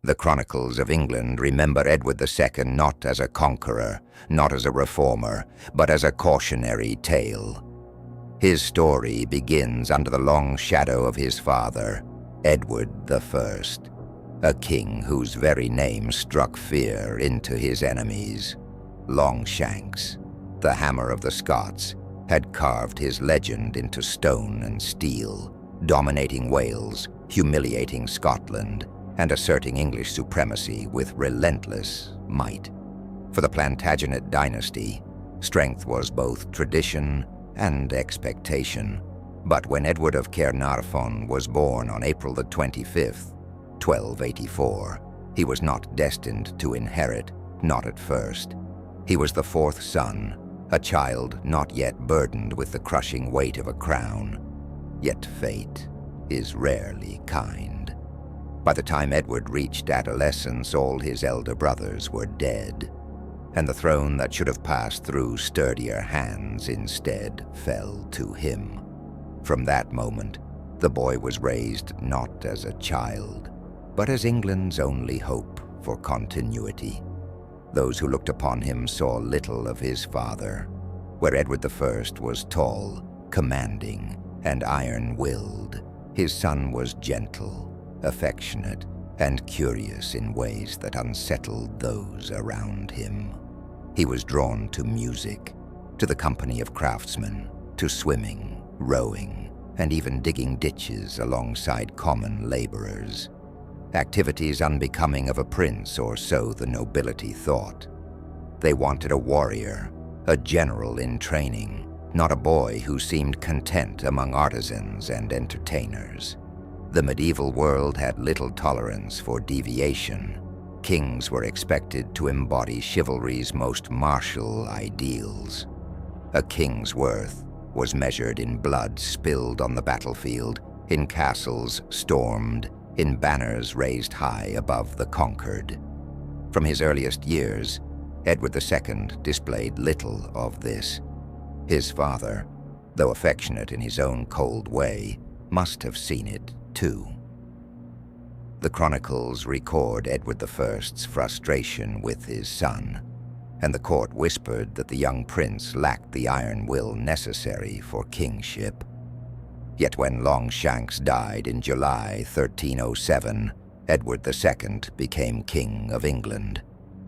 The chronicles of England remember Edward II not as a conqueror, not as a reformer, but as a cautionary tale. His story begins under the long shadow of his father, Edward I, a king whose very name struck fear into his enemies. Longshanks, the hammer of the Scots, had carved his legend into stone and steel, dominating Wales, humiliating Scotland, and asserting English supremacy with relentless might. For the Plantagenet dynasty, strength was both tradition and expectation. But when Edward of Caernarfon was born on April the 25th, 1284, he was not destined to inherit, not at first. He was the fourth son, a child not yet burdened with the crushing weight of a crown. Yet fate is rarely kind. By the time Edward reached adolescence, all his elder brothers were dead, and the throne that should have passed through sturdier hands instead fell to him. From that moment, the boy was raised not as a child, but as England's only hope for continuity. Those who looked upon him saw little of his father. Where Edward I was tall, commanding, and iron-willed, his son was gentle, affectionate, and curious in ways that unsettled those around him. He was drawn to music, to the company of craftsmen, to swimming, rowing, and even digging ditches alongside common laborers. Activities unbecoming of a prince, or so the nobility thought. They wanted a warrior, a general in training, not a boy who seemed content among artisans and entertainers. The medieval world had little tolerance for deviation. Kings were expected to embody chivalry's most martial ideals. A king's worth was measured in blood spilled on the battlefield, in castles stormed, in banners raised high above the conquered. From his earliest years, Edward II displayed little of this. His father, though affectionate in his own cold way, must have seen it too. The chronicles record Edward I's frustration with his son, and the court whispered that the young prince lacked the iron will necessary for kingship. Yet when Longshanks died in July 1307, Edward II became King of England.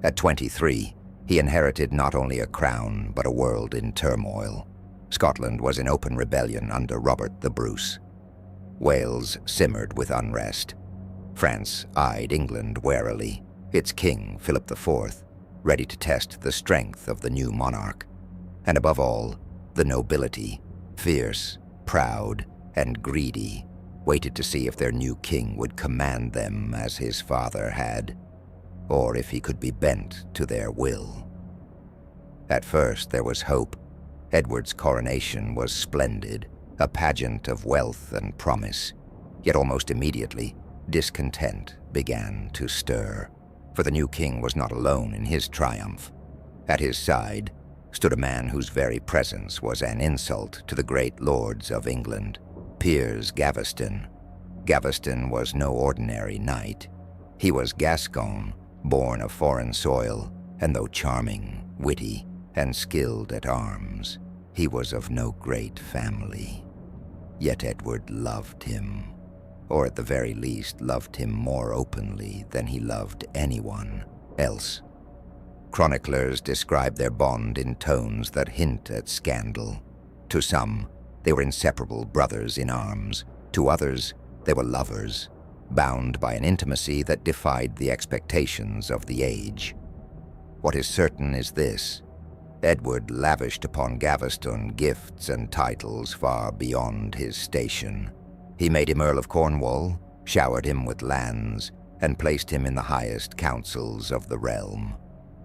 At 23, he inherited not only a crown, but a world in turmoil. Scotland was in open rebellion under Robert the Bruce. Wales simmered with unrest. France eyed England warily, its king, Philip IV, ready to test the strength of the new monarch. And above all, the nobility, fierce, proud, and greedy, waited to see if their new king would command them as his father had, or if he could be bent to their will. At first there was hope. Edward's coronation was splendid, a pageant of wealth and promise. Yet almost immediately, discontent began to stir, for the new king was not alone in his triumph. At his side stood a man whose very presence was an insult to the great lords of England, Piers Gaveston. Gaveston was no ordinary knight. He was Gascon, born of foreign soil, and though charming, witty, and skilled at arms, he was of no great family. Yet Edward loved him, or at the very least loved him more openly than he loved anyone else. Chroniclers describe their bond in tones that hint at scandal. To some, they were inseparable brothers in arms. To others, they were lovers, bound by an intimacy that defied the expectations of the age. What is certain is this: Edward lavished upon Gaveston gifts and titles far beyond his station. He made him Earl of Cornwall, showered him with lands, and placed him in the highest councils of the realm.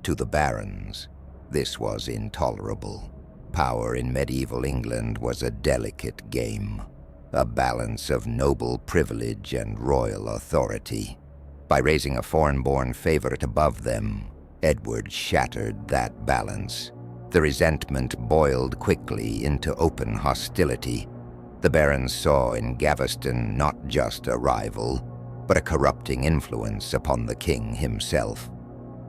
To the barons, this was intolerable. Power in medieval England was a delicate game, a balance of noble privilege and royal authority. By raising a foreign-born favorite above them, Edward shattered that balance. The resentment boiled quickly into open hostility. The barons saw in Gaveston not just a rival, but a corrupting influence upon the king himself.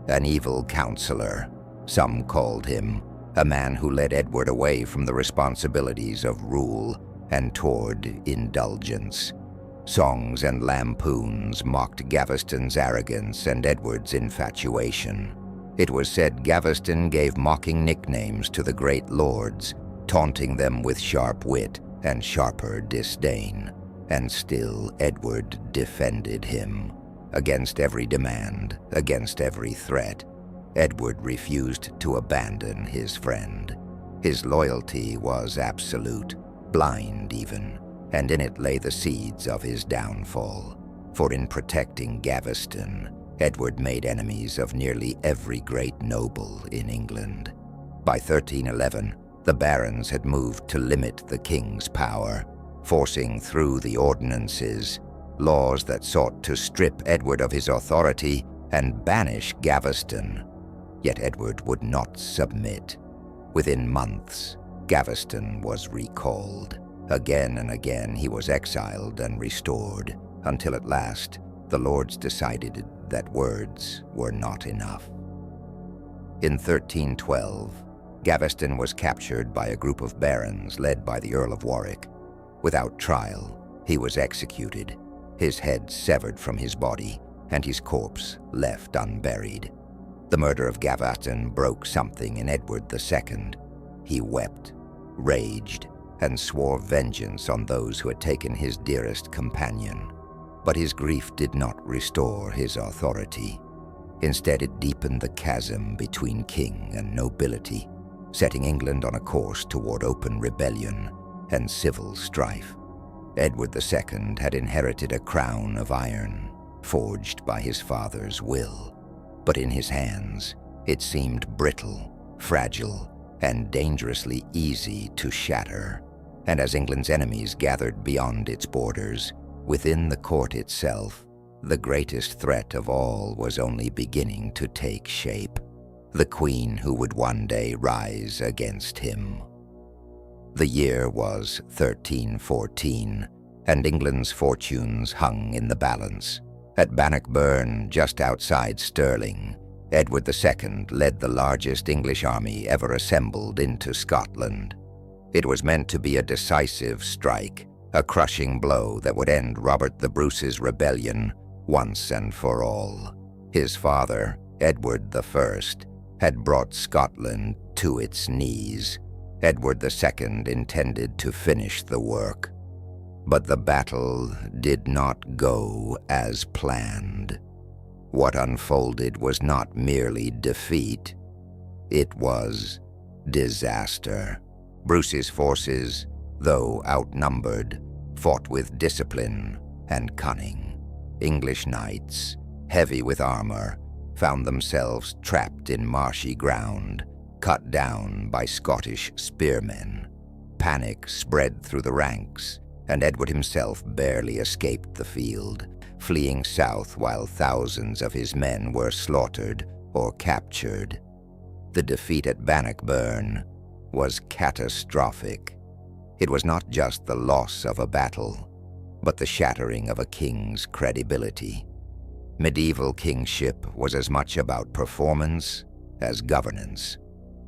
An evil counselor, some called him, a man who led Edward away from the responsibilities of rule and toward indulgence. Songs and lampoons mocked Gaveston's arrogance and Edward's infatuation. It was said Gaveston gave mocking nicknames to the great lords, taunting them with sharp wit and sharper disdain. And still Edward defended him. Against every demand, against every threat, Edward refused to abandon his friend. His loyalty was absolute, blind even, and in it lay the seeds of his downfall. For in protecting Gaveston, Edward made enemies of nearly every great noble in England. By 1311, the barons had moved to limit the king's power, forcing through the ordinances, laws that sought to strip Edward of his authority and banish Gaveston. Yet Edward would not submit. Within months, Gaveston was recalled. Again and again he was exiled and restored, until at last the lords decided that words were not enough. In 1312, Gaveston was captured by a group of barons led by the Earl of Warwick. Without trial, he was executed, his head severed from his body, and his corpse left unburied. The murder of Gaveston broke something in Edward II. He wept, raged, and swore vengeance on those who had taken his dearest companion. But his grief did not restore his authority. Instead, it deepened the chasm between king and nobility, setting England on a course toward open rebellion and civil strife. Edward II had inherited a crown of iron, forged by his father's will. But in his hands, it seemed brittle, fragile, and dangerously easy to shatter. And as England's enemies gathered beyond its borders, within the court itself, the greatest threat of all was only beginning to take shape: the queen who would one day rise against him. The year was 1314, and England's fortunes hung in the balance. At Bannockburn, just outside Stirling, Edward II led the largest English army ever assembled into Scotland. It was meant to be a decisive strike, a crushing blow that would end Robert the Bruce's rebellion once and for all. His father, Edward I, had brought Scotland to its knees. Edward II intended to finish the work. But the battle did not go as planned. What unfolded was not merely defeat, it was disaster. Bruce's forces, though outnumbered, fought with discipline and cunning. English knights, heavy with armor, found themselves trapped in marshy ground, cut down by Scottish spearmen. Panic spread through the ranks, and Edward himself barely escaped the field, fleeing south while thousands of his men were slaughtered or captured. The defeat at Bannockburn was catastrophic. It was not just the loss of a battle, but the shattering of a king's credibility. Medieval kingship was as much about performance as governance.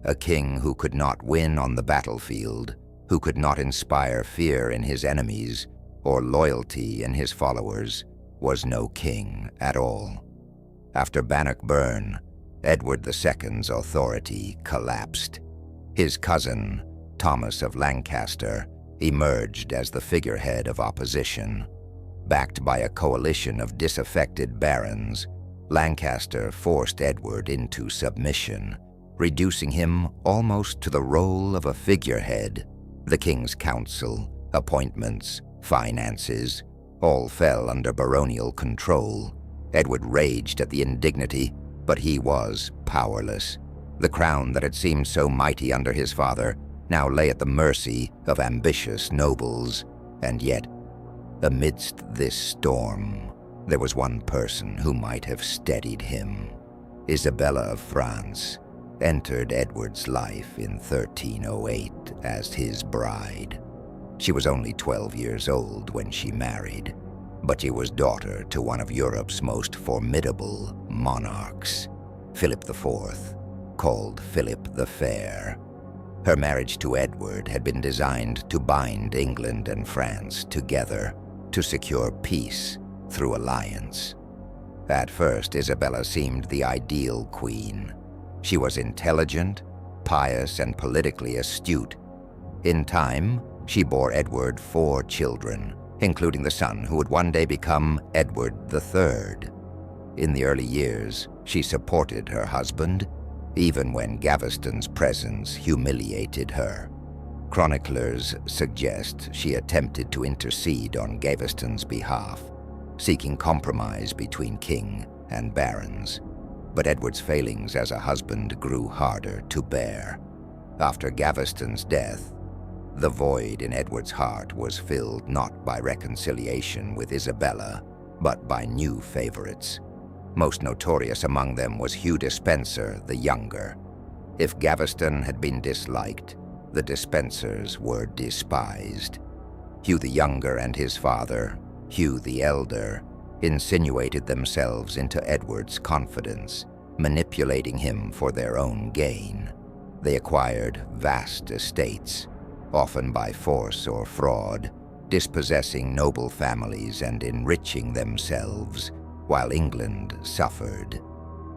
A king who could not win on the battlefield, who could not inspire fear in his enemies or loyalty in his followers, was no king at all. After Bannockburn, Edward II's authority collapsed. His cousin, Thomas of Lancaster, emerged as the figurehead of opposition. Backed by a coalition of disaffected barons, Lancaster forced Edward into submission, reducing him almost to the role of a figurehead. The king's council, appointments, finances, all fell under baronial control. Edward raged at the indignity, but he was powerless. The crown that had seemed so mighty under his father now lay at the mercy of ambitious nobles. And yet, amidst this storm, there was one person who might have steadied him. Isabella of France entered Edward's life in 1308 as his bride. She was only 12 years old when she married. but she was daughter to one of Europe's most formidable monarchs, Philip IV, called Philip the Fair. Her marriage to Edward had been designed to bind England and France together to secure peace through alliance. At first, Isabella seemed the ideal queen. She was intelligent, pious, and politically astute. In time, she bore Edward 4 children, including the son who would one day become Edward III. In the early years, she supported her husband, even when Gaveston's presence humiliated her. Chroniclers suggest she attempted to intercede on Gaveston's behalf, seeking compromise between king and barons. But Edward's failings as a husband grew harder to bear. After Gaveston's death, the void in Edward's heart was filled not by reconciliation with Isabella, but by new favorites. Most notorious among them was Hugh Despenser the Younger. If Gaveston had been disliked, the Despensers were despised. Hugh the Younger and his father, Hugh the Elder, insinuated themselves into Edward's confidence, manipulating him for their own gain. They acquired vast estates, often by force or fraud, dispossessing noble families and enriching themselves, while England suffered.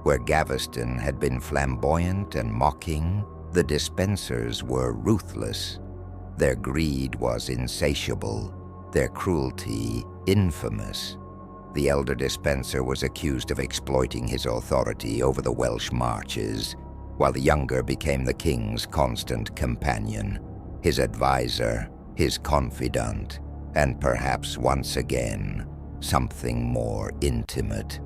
Where Gaveston had been flamboyant and mocking, the Despensers were ruthless. Their greed was insatiable, their cruelty infamous. The elder Despenser was accused of exploiting his authority over the Welsh marches, while the younger became the king's constant companion, his advisor, his confidant, and perhaps once again, something more intimate.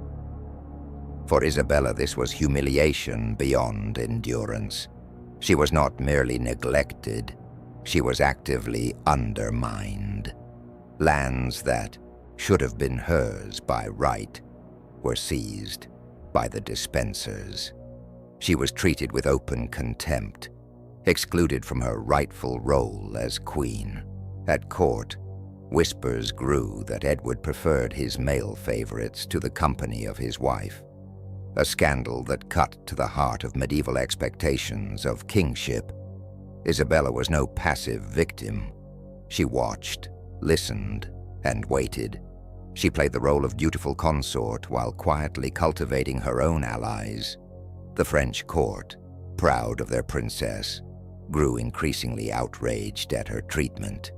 For Isabella, this was humiliation beyond endurance. She was not merely neglected, she was actively undermined. Lands that should have been hers by right were seized by the Despensers. She was treated with open contempt, excluded from her rightful role as queen. At court, whispers grew that Edward preferred his male favorites to the company of his wife, a scandal that cut to the heart of medieval expectations of kingship. Isabella was no passive victim. She watched, listened, and waited. She played the role of dutiful consort while quietly cultivating her own allies. The French court, proud of their princess, grew increasingly outraged at her treatment.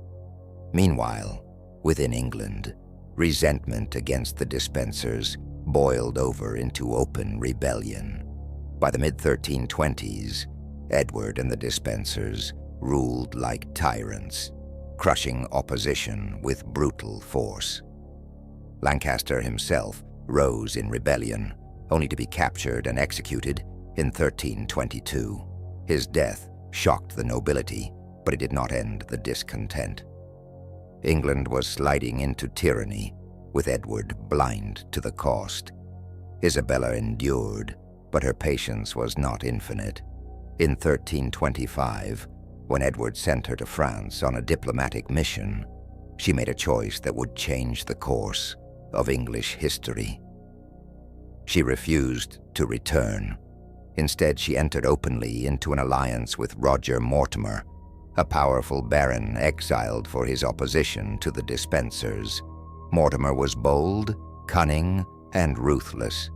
Meanwhile, within England, resentment against the Despensers boiled over into open rebellion. By the mid-1320s, Edward and the Despensers ruled like tyrants, crushing opposition with brutal force. Lancaster himself rose in rebellion, only to be captured and executed in 1322. His death shocked the nobility, but it did not end the discontent. England was sliding into tyranny, with Edward blind to the cost. Isabella endured, but her patience was not infinite. In 1325, when Edward sent her to France on a diplomatic mission, she made a choice that would change the course of English history. She refused to return. Instead, she entered openly into an alliance with Roger Mortimer, a powerful baron exiled for his opposition to the Despensers. Mortimer was bold, cunning, and ruthless,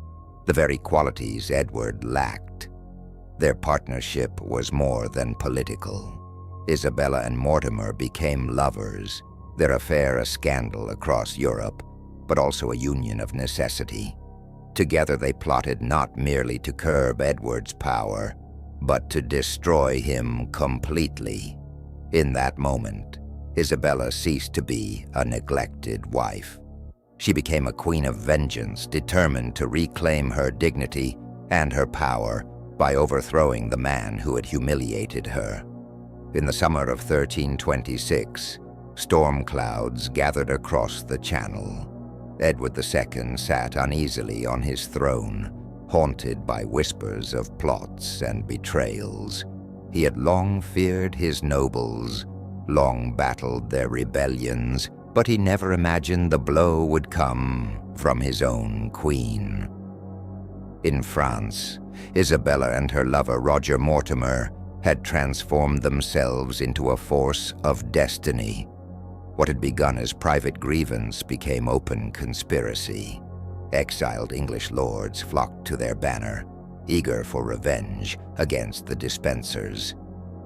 the very qualities Edward lacked. Their partnership was more than political. Isabella and Mortimer became lovers, their affair a scandal across Europe, but also a union of necessity. Together they plotted not merely to curb Edward's power, but to destroy him completely. In that moment, Isabella ceased to be a neglected wife. She became a queen of vengeance, determined to reclaim her dignity and her power by overthrowing the man who had humiliated her. In the summer of 1326, storm clouds gathered across the Channel. Edward II sat uneasily on his throne, haunted by whispers of plots and betrayals. He had long feared his nobles, long battled their rebellions, but he never imagined the blow would come from his own queen. In France, Isabella and her lover Roger Mortimer had transformed themselves into a force of destiny. What had begun as private grievance became open conspiracy. Exiled English lords flocked to their banner, eager for revenge against the Despensers.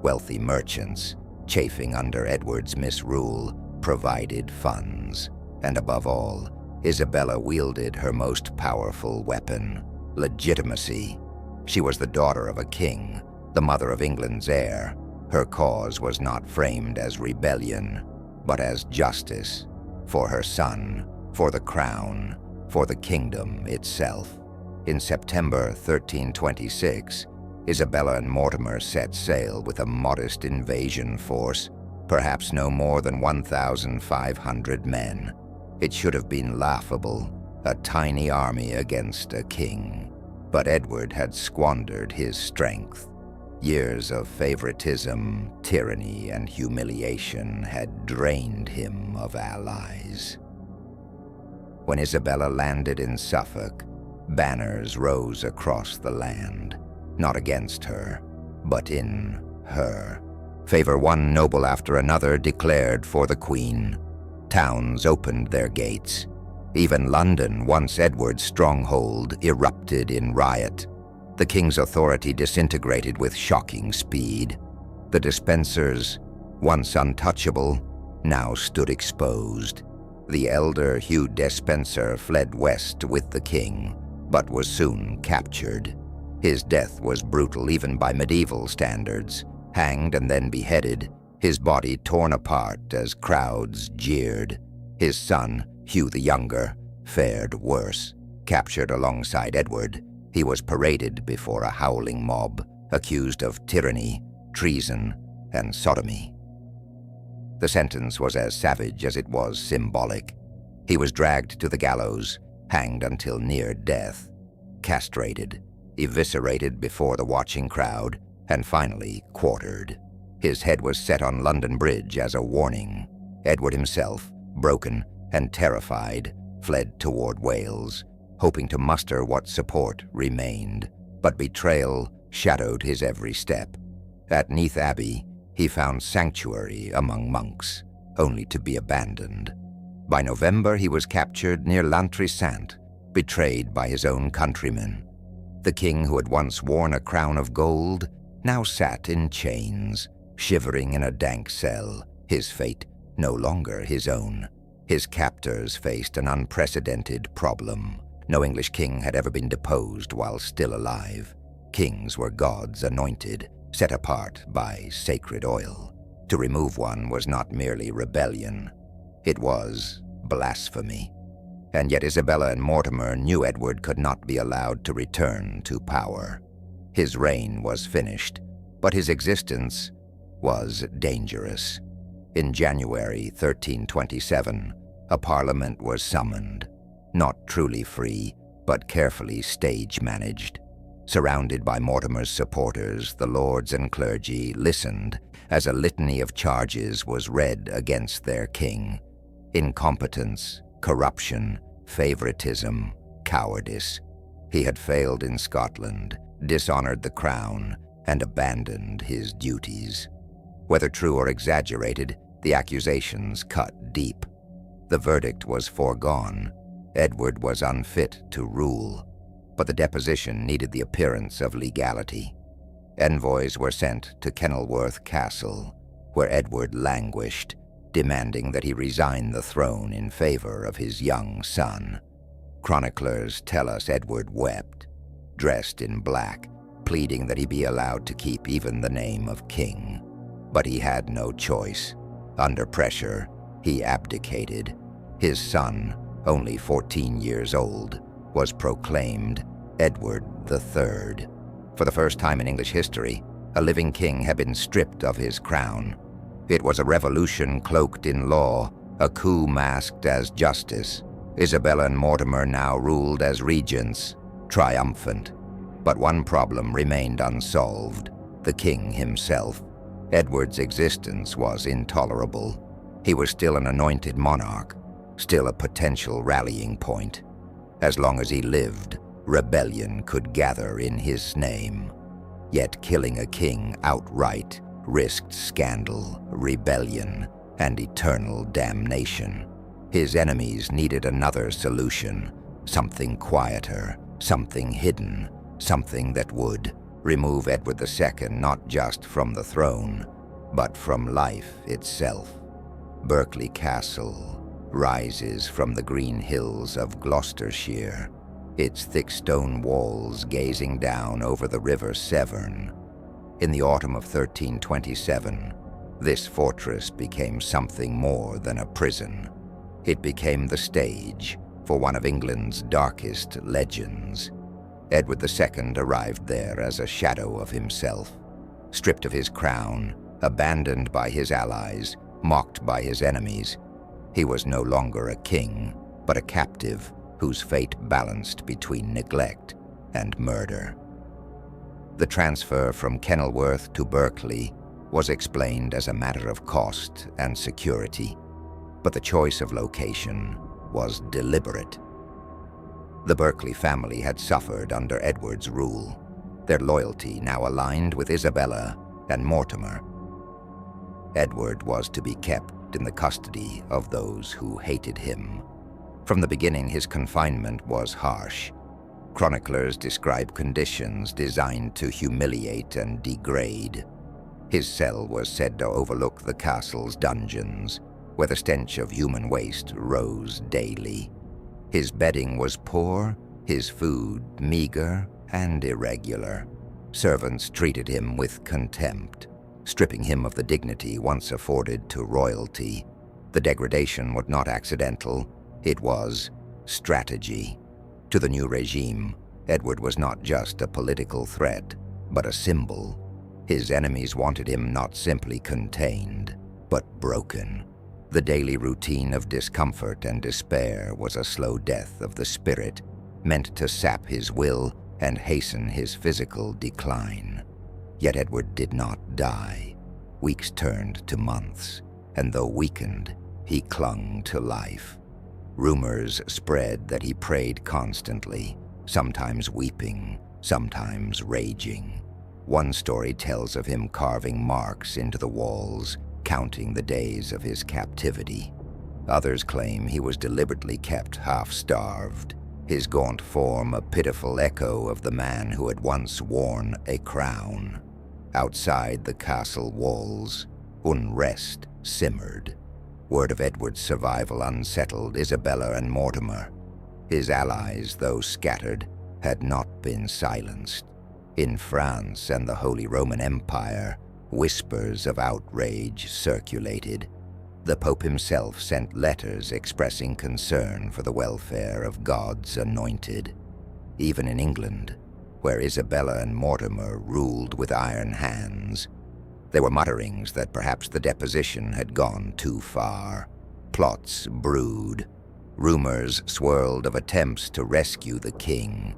Wealthy merchants, chafing under Edward's misrule, provided funds. And above all, Isabella wielded her most powerful weapon, legitimacy. She was the daughter of a king, the mother of England's heir. Her cause was not framed as rebellion, but as justice, for her son, for the crown, for the kingdom itself. In September 1326, Isabella and Mortimer set sail with a modest invasion force, perhaps no more than 1,500 men. It should have been laughable, a tiny army against a king. But Edward had squandered his strength. Years of favoritism, tyranny, and humiliation had drained him of allies. When Isabella landed in Suffolk, banners rose across the land, not against her, but in her. Favor one noble after another declared for the Queen. Towns opened their gates. Even London, once Edward's stronghold, erupted in riot. The king's authority disintegrated with shocking speed. The Despensers, once untouchable, now stood exposed. The elder Hugh Despenser fled west with the king, but was soon captured. His death was brutal even by medieval standards. Hanged and then beheaded, his body torn apart as crowds jeered. His son, Hugh the Younger, fared worse. Captured alongside Edward, he was paraded before a howling mob, accused of tyranny, treason, and sodomy. The sentence was as savage as it was symbolic. He was dragged to the gallows, hanged until near death, castrated, eviscerated before the watching crowd, and finally quartered. His head was set on London Bridge as a warning. Edward himself, broken and terrified, fled toward Wales, hoping to muster what support remained. But betrayal shadowed his every step. At Neath Abbey, he found sanctuary among monks, only to be abandoned. By November, he was captured near Lantry-Saint, betrayed by his own countrymen. The king who had once worn a crown of gold now sat in chains, shivering in a dank cell, his fate no longer his own. His captors faced an unprecedented problem. No English king had ever been deposed while still alive. Kings were God's anointed, set apart by sacred oil. To remove one was not merely rebellion, it was blasphemy. And yet Isabella and Mortimer knew Edward could not be allowed to return to power. His reign was finished, but his existence was dangerous. In January 1327, a parliament was summoned, not truly free, but carefully stage-managed. Surrounded by Mortimer's supporters, the lords and clergy listened as a litany of charges was read against their king. Incompetence, corruption, favoritism, cowardice. He had failed in Scotland, dishonored the crown, and abandoned his duties. Whether true or exaggerated, the accusations cut deep. The verdict was foregone. Edward was unfit to rule, but the deposition needed the appearance of legality. Envoys were sent to Kenilworth Castle, where Edward languished, demanding that he resign the throne in favor of his young son. Chroniclers tell us Edward wept, dressed in black, pleading that he be allowed to keep even the name of king. But he had no choice. Under pressure, he abdicated. His son, only 14 years old, was proclaimed Edward III. For the first time in English history, a living king had been stripped of his crown. It was a revolution cloaked in law, a coup masked as justice. Isabella and Mortimer now ruled as regents, triumphant. But one problem remained unsolved: the king himself. Edward's existence was intolerable. He was still an anointed monarch, still a potential rallying point. As long as he lived, rebellion could gather in his name. Yet killing a king outright risked scandal, rebellion, and eternal damnation. His enemies needed another solution, something quieter, something hidden, something that would remove Edward II not just from the throne, but from life itself. Berkeley Castle rises from the green hills of Gloucestershire, its thick stone walls gazing down over the River Severn. In the autumn of 1327, this fortress became something more than a prison. It became the stage for one of England's darkest legends. Edward II arrived there as a shadow of himself, stripped of his crown, abandoned by his allies, mocked by his enemies. He was no longer a king, but a captive whose fate balanced between neglect and murder. The transfer from Kenilworth to Berkeley was explained as a matter of cost and security, but the choice of location was deliberate. The Berkeley family had suffered under Edward's rule, their loyalty now aligned with Isabella and Mortimer. Edward was to be kept in the custody of those who hated him. From the beginning, his confinement was harsh. Chroniclers describe conditions designed to humiliate and degrade. His cell was said to overlook the castle's dungeons, where the stench of human waste rose daily. His bedding was poor, his food meager and irregular. Servants treated him with contempt, stripping him of the dignity once afforded to royalty. The degradation was not accidental, it was strategy. To the new regime, Edward was not just a political threat, but a symbol. His enemies wanted him not simply contained, but broken. The daily routine of discomfort and despair was a slow death of the spirit, meant to sap his will and hasten his physical decline. Yet Edward did not die. Weeks turned to months, and though weakened, he clung to life. Rumors spread that he prayed constantly, sometimes weeping, sometimes raging. One story tells of him carving marks into the walls, counting the days of his captivity. Others claim he was deliberately kept half-starved, his gaunt form a pitiful echo of the man who had once worn a crown. Outside the castle walls, unrest simmered. Word of Edward's survival unsettled Isabella and Mortimer. His allies, though scattered, had not been silenced. In France and the Holy Roman Empire, whispers of outrage circulated. The Pope himself sent letters expressing concern for the welfare of God's anointed. Even in England, where Isabella and Mortimer ruled with iron hands, there were mutterings that perhaps the deposition had gone too far. Plots brewed. Rumors swirled of attempts to rescue the king,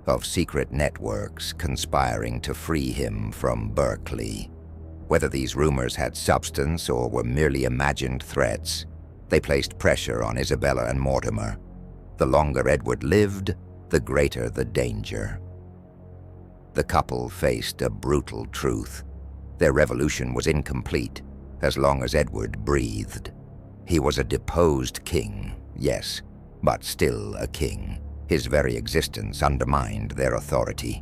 of secret networks conspiring to free him from Berkeley. Whether these rumors had substance or were merely imagined threats, they placed pressure on Isabella and Mortimer. The longer Edward lived, the greater the danger. The couple faced a brutal truth. Their revolution was incomplete as long as Edward breathed. He was a deposed king, yes, but still a king. His very existence undermined their authority.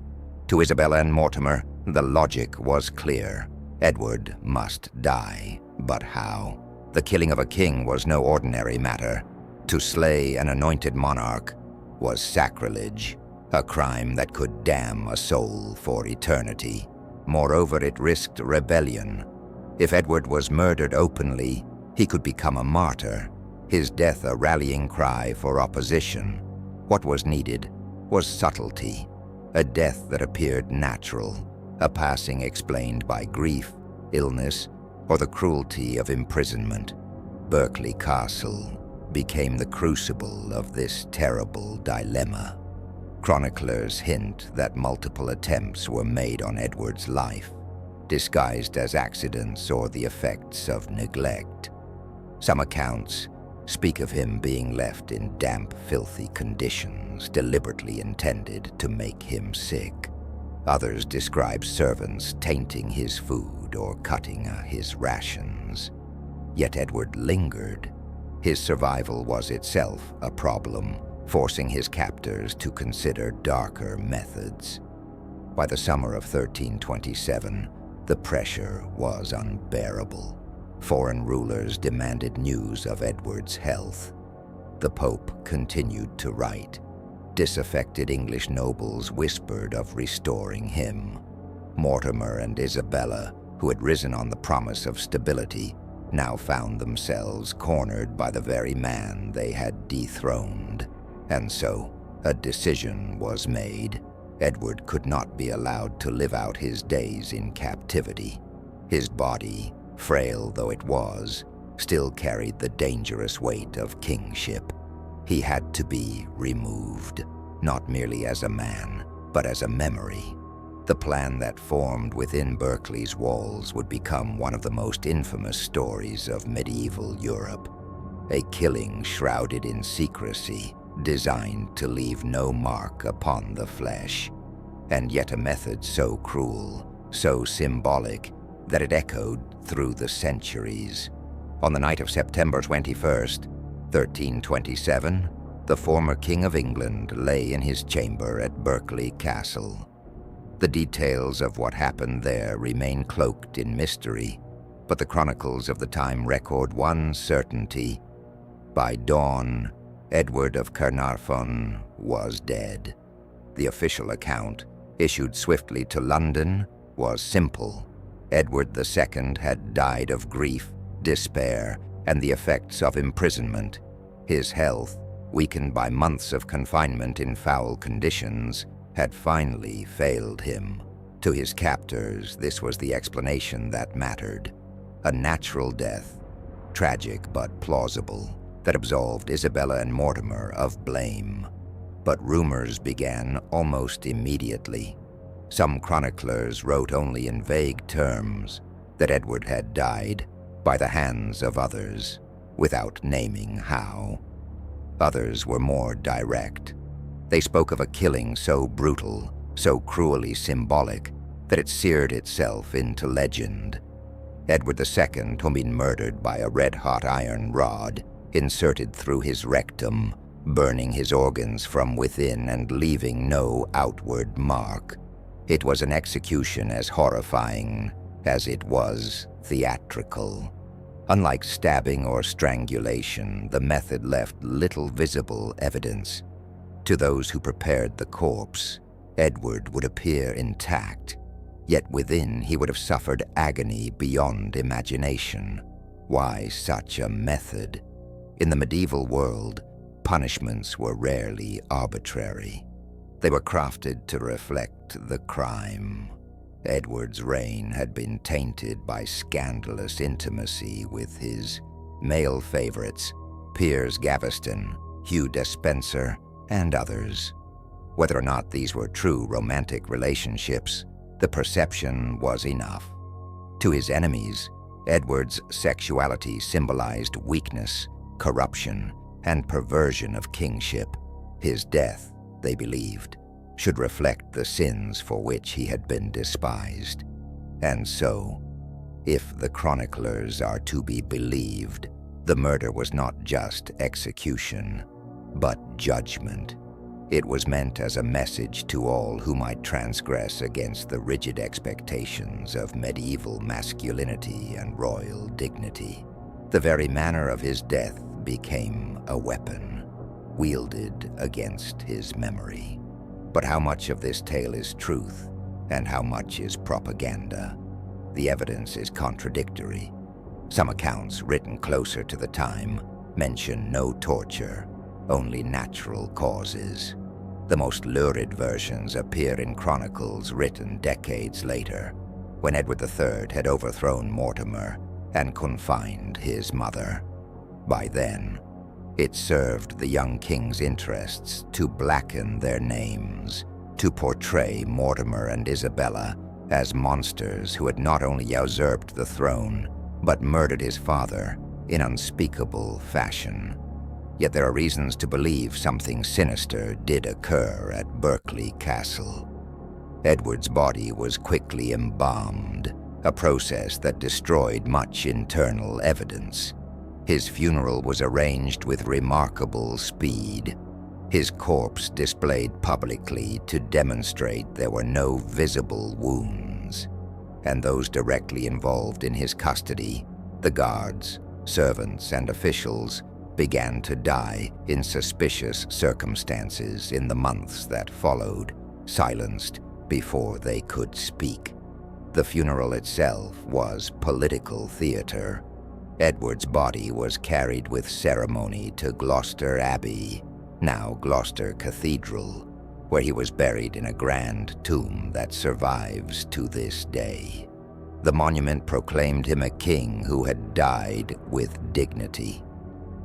To Isabella and Mortimer, the logic was clear. Edward must die, but how? The killing of a king was no ordinary matter. To slay an anointed monarch was sacrilege, a crime that could damn a soul for eternity. Moreover, it risked rebellion. If Edward was murdered openly, he could become a martyr, his death a rallying cry for opposition. What was needed was subtlety, a death that appeared natural, a passing explained by grief, illness, or the cruelty of imprisonment. Berkeley Castle became the crucible of this terrible dilemma. Chroniclers hint that multiple attempts were made on Edward's life, disguised as accidents or the effects of neglect. Some accounts speak of him being left in damp, filthy conditions deliberately intended to make him sick. Others describe servants tainting his food or cutting his rations. Yet Edward lingered. His survival was itself a problem, forcing his captors to consider darker methods. By the summer of 1327, the pressure was unbearable. Foreign rulers demanded news of Edward's health. The Pope continued to write. Disaffected English nobles whispered of restoring him. Mortimer and Isabella, who had risen on the promise of stability, now found themselves cornered by the very man they had dethroned. And so, a decision was made. Edward could not be allowed to live out his days in captivity. His body, frail though it was, still carried the dangerous weight of kingship. He had to be removed, not merely as a man, but as a memory. The plan that formed within Berkeley's walls would become one of the most infamous stories of medieval Europe. A killing shrouded in secrecy, designed to leave no mark upon the flesh. And yet a method so cruel, so symbolic, that it echoed through the centuries. On the night of September 21st, 1327, the former King of England lay in his chamber at Berkeley Castle. The details of what happened there remain cloaked in mystery, but the chronicles of the time record one certainty. By dawn, Edward of Caernarfon was dead. The official account, issued swiftly to London, was simple. Edward II had died of grief, despair, and the effects of imprisonment. His health, weakened by months of confinement in foul conditions, had finally failed him. To his captors, this was the explanation that mattered. A natural death, tragic but plausible, that absolved Isabella and Mortimer of blame. But rumors began almost immediately. Some chroniclers wrote only in vague terms that Edward had died by the hands of others, without naming how. Others were more direct. They spoke of a killing so brutal, so cruelly symbolic, that it seared itself into legend. Edward II, whom he'd murdered by a red-hot iron rod, inserted through his rectum, burning his organs from within and leaving no outward mark. It was an execution as horrifying as it was theatrical. Unlike stabbing or strangulation, the method left little visible evidence. To those who prepared the corpse, Edward would appear intact, yet within he would have suffered agony beyond imagination. Why such a method? In the medieval world, punishments were rarely arbitrary. They were crafted to reflect the crime. Edward's reign had been tainted by scandalous intimacy with his male favorites, Piers Gaveston, Hugh Despenser, and others. Whether or not these were true romantic relationships, the perception was enough. To his enemies, Edward's sexuality symbolized weakness, corruption, and perversion of kingship. His death, they believed, should reflect the sins for which he had been despised. And so, if the chroniclers are to be believed, the murder was not just execution, but judgment. It was meant as a message to all who might transgress against the rigid expectations of medieval masculinity and royal dignity. The very manner of his death became a weapon, wielded against his memory. But how much of this tale is truth, and how much is propaganda? The evidence is contradictory. Some accounts, written closer to the time, mention no torture, only natural causes. The most lurid versions appear in chronicles written decades later, when Edward III had overthrown Mortimer and confined his mother. By then, it served the young king's interests to blacken their names, to portray Mortimer and Isabella as monsters who had not only usurped the throne, but murdered his father in unspeakable fashion. Yet there are reasons to believe something sinister did occur at Berkeley Castle. Edward's body was quickly embalmed, a process that destroyed much internal evidence. His funeral was arranged with remarkable speed. His corpse displayed publicly to demonstrate there were no visible wounds, and those directly involved in his custody, the guards, servants, and officials, began to die in suspicious circumstances in the months that followed, silenced before they could speak. The funeral itself was political theater. Edward's body was carried with ceremony to Gloucester Abbey, now Gloucester Cathedral, where he was buried in a grand tomb that survives to this day. The monument proclaimed him a king who had died with dignity.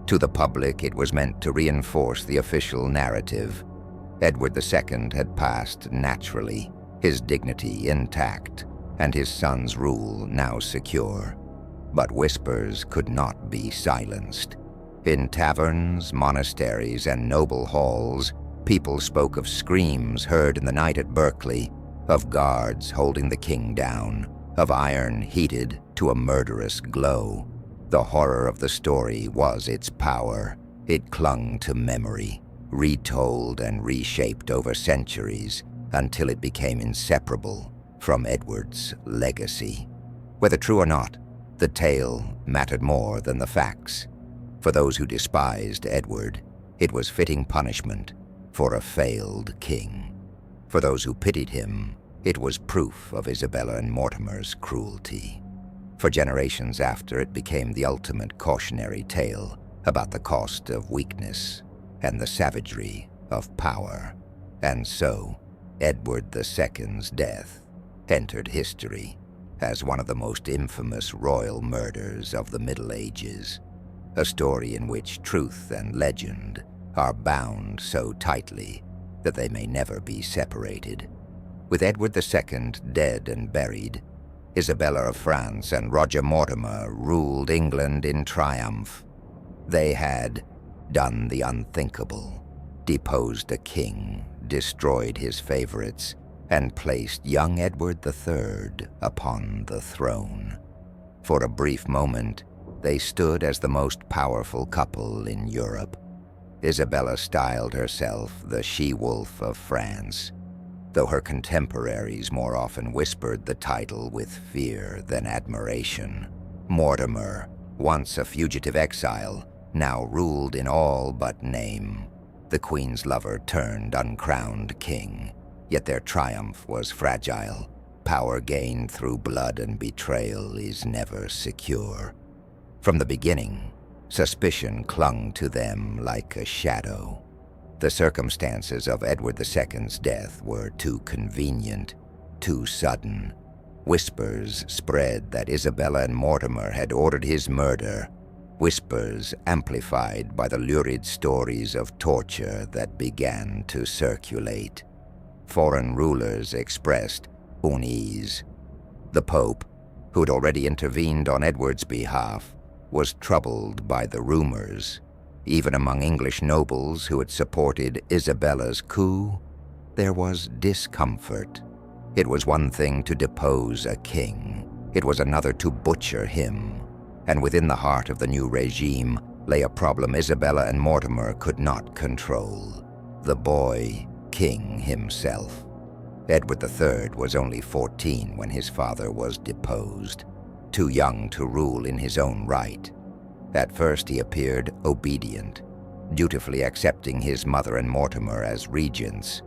To the public, it was meant to reinforce the official narrative. Edward II had passed naturally, his dignity intact, and his son's rule now secure. But whispers could not be silenced. In taverns, monasteries, and noble halls, people spoke of screams heard in the night at Berkeley, of guards holding the king down, of iron heated to a murderous glow. The horror of the story was its power. It clung to memory, retold and reshaped over centuries until it became inseparable from Edward's legacy. Whether true or not, the tale mattered more than the facts. For those who despised Edward, it was fitting punishment for a failed king. For those who pitied him, it was proof of Isabella and Mortimer's cruelty. For generations after, it became the ultimate cautionary tale about the cost of weakness and the savagery of power. And so, Edward II's death entered history as one of the most infamous royal murders of the Middle Ages, a story in which truth and legend are bound so tightly that they may never be separated. With Edward II dead and buried, Isabella of France and Roger Mortimer ruled England in triumph. They had done the unthinkable, deposed a king, destroyed his favorites, and placed young Edward III upon the throne. For a brief moment, they stood as the most powerful couple in Europe. Isabella styled herself the she-wolf of France, though her contemporaries more often whispered the title with fear than admiration. Mortimer, once a fugitive exile, now ruled in all but name. The Queen's lover turned uncrowned king, yet their triumph was fragile. Power gained through blood and betrayal is never secure. From the beginning, suspicion clung to them like a shadow. The circumstances of Edward II's death were too convenient, too sudden. Whispers spread that Isabella and Mortimer had ordered his murder, whispers amplified by the lurid stories of torture that began to circulate. Foreign rulers expressed unease. The Pope, who had already intervened on Edward's behalf, was troubled by the rumors. Even among English nobles who had supported Isabella's coup, there was discomfort. It was one thing to depose a king. It was another to butcher him. And within the heart of the new regime lay a problem Isabella and Mortimer could not control: the boy king himself. Edward III was only 14 when his father was deposed, too young to rule in his own right. At first he appeared obedient, dutifully accepting his mother and Mortimer as regents.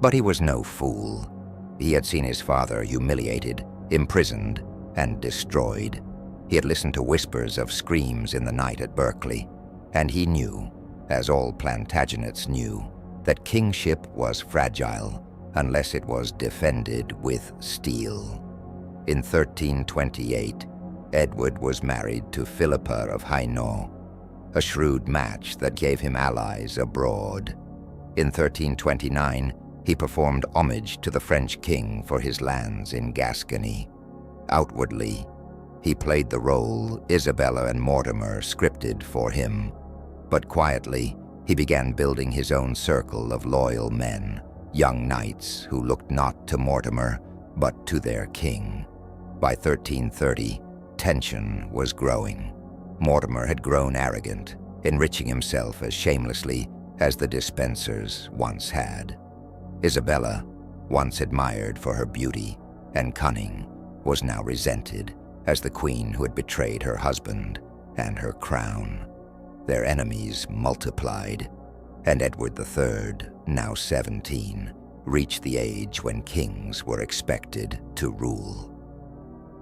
But he was no fool. He had seen his father humiliated, imprisoned, and destroyed. He had listened to whispers of screams in the night at Berkeley, and he knew, as all Plantagenets knew, that kingship was fragile unless it was defended with steel. In 1328, Edward was married to Philippa of Hainaut, a shrewd match that gave him allies abroad. In 1329, he performed homage to the French king for his lands in Gascony. Outwardly, He played the role Isabella and Mortimer scripted for him, but quietly he began building his own circle of loyal men, young knights who looked not to Mortimer, but to their king. By 1330, tension was growing. Mortimer had grown arrogant, enriching himself as shamelessly as the Despensers once had. Isabella, once admired for her beauty and cunning, was now resented as the queen who had betrayed her husband and her crown. Their enemies multiplied, and Edward III, now 17, reached the age when kings were expected to rule.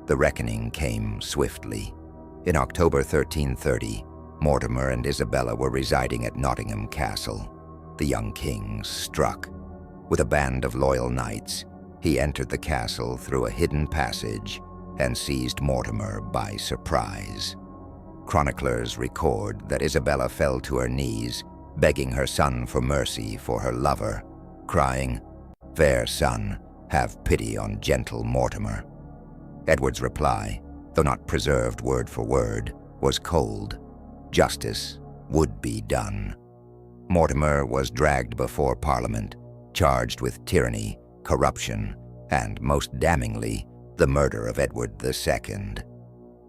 The reckoning came swiftly. In October 1330, Mortimer and Isabella were residing at Nottingham Castle. The young king struck. With a band of loyal knights, he entered the castle through a hidden passage and seized Mortimer by surprise. Chroniclers record that Isabella fell to her knees, begging her son for mercy for her lover, crying, "Fair son, have pity on gentle Mortimer." Edward's reply, though not preserved word for word, was cold. Justice would be done. Mortimer was dragged before Parliament, charged with tyranny, corruption, and, most damningly, the murder of Edward II.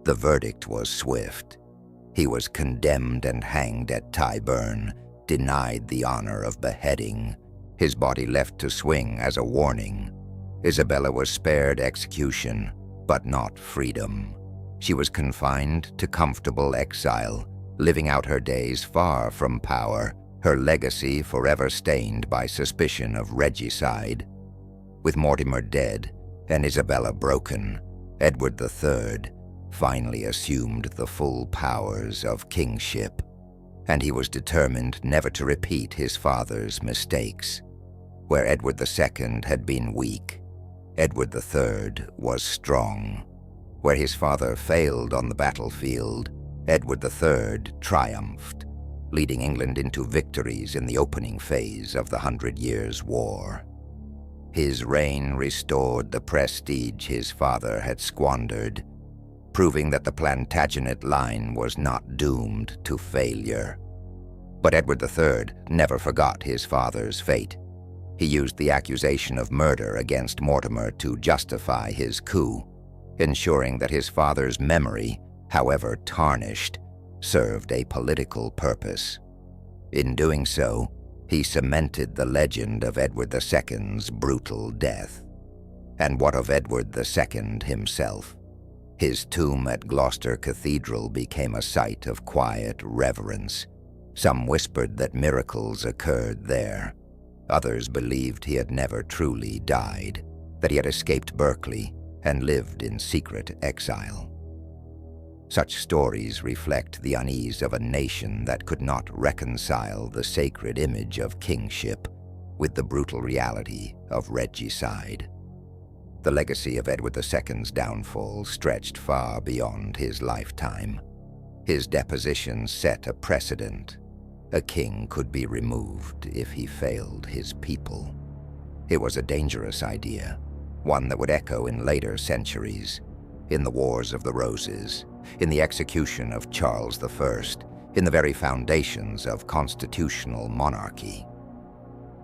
The verdict was swift. He was condemned and hanged at Tyburn, denied the honor of beheading, his body left to swing as a warning. Isabella was spared execution, but not freedom. She was confined to comfortable exile, living out her days far from power, her legacy forever stained by suspicion of regicide. With Mortimer dead and Isabella broken, Edward III finally assumed the full powers of kingship, and he was determined never to repeat his father's mistakes. Where Edward II had been weak, Edward III was strong. Where his father failed on the battlefield, Edward III triumphed, leading England into victories in the opening phase of the 100 Years' War. His reign restored the prestige his father had squandered, proving that the Plantagenet line was not doomed to failure. But Edward III never forgot his father's fate. He used the accusation of murder against Mortimer to justify his coup, ensuring that his father's memory, however tarnished, served a political purpose. In doing so, he cemented the legend of Edward II's brutal death. And what of Edward II himself? His tomb at Gloucester Cathedral became a site of quiet reverence. Some whispered that miracles occurred there. Others believed he had never truly died, that he had escaped Berkeley and lived in secret exile. Such stories reflect the unease of a nation that could not reconcile the sacred image of kingship with the brutal reality of regicide. The legacy of Edward II's downfall stretched far beyond his lifetime. His deposition set a precedent. A king could be removed if he failed his people. It was a dangerous idea, one that would echo in later centuries, in the Wars of the Roses, in the execution of Charles I, in the very foundations of constitutional monarchy.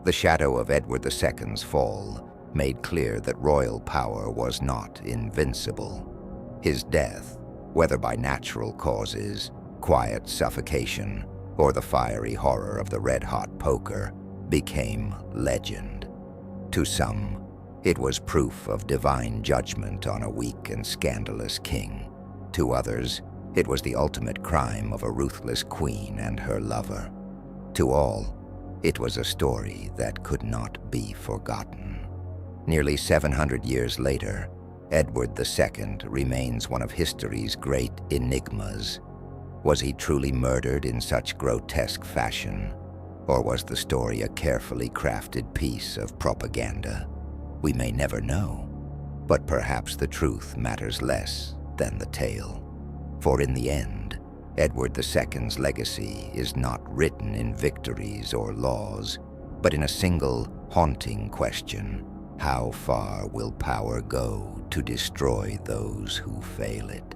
The shadow of Edward II's fall made clear that royal power was not invincible. His death, whether by natural causes, quiet suffocation, or the fiery horror of the red-hot poker, became legend. To some, it was proof of divine judgment on a weak and scandalous king. To others, it was the ultimate crime of a ruthless queen and her lover. To all, it was a story that could not be forgotten. Nearly 700 years later, Edward II remains one of history's great enigmas. Was he truly murdered in such grotesque fashion? Or was the story a carefully crafted piece of propaganda? We may never know, but perhaps the truth matters less than the tale. For in the end, Edward II's legacy is not written in victories or laws, but in a single haunting question: how far will power go to destroy those who fail it?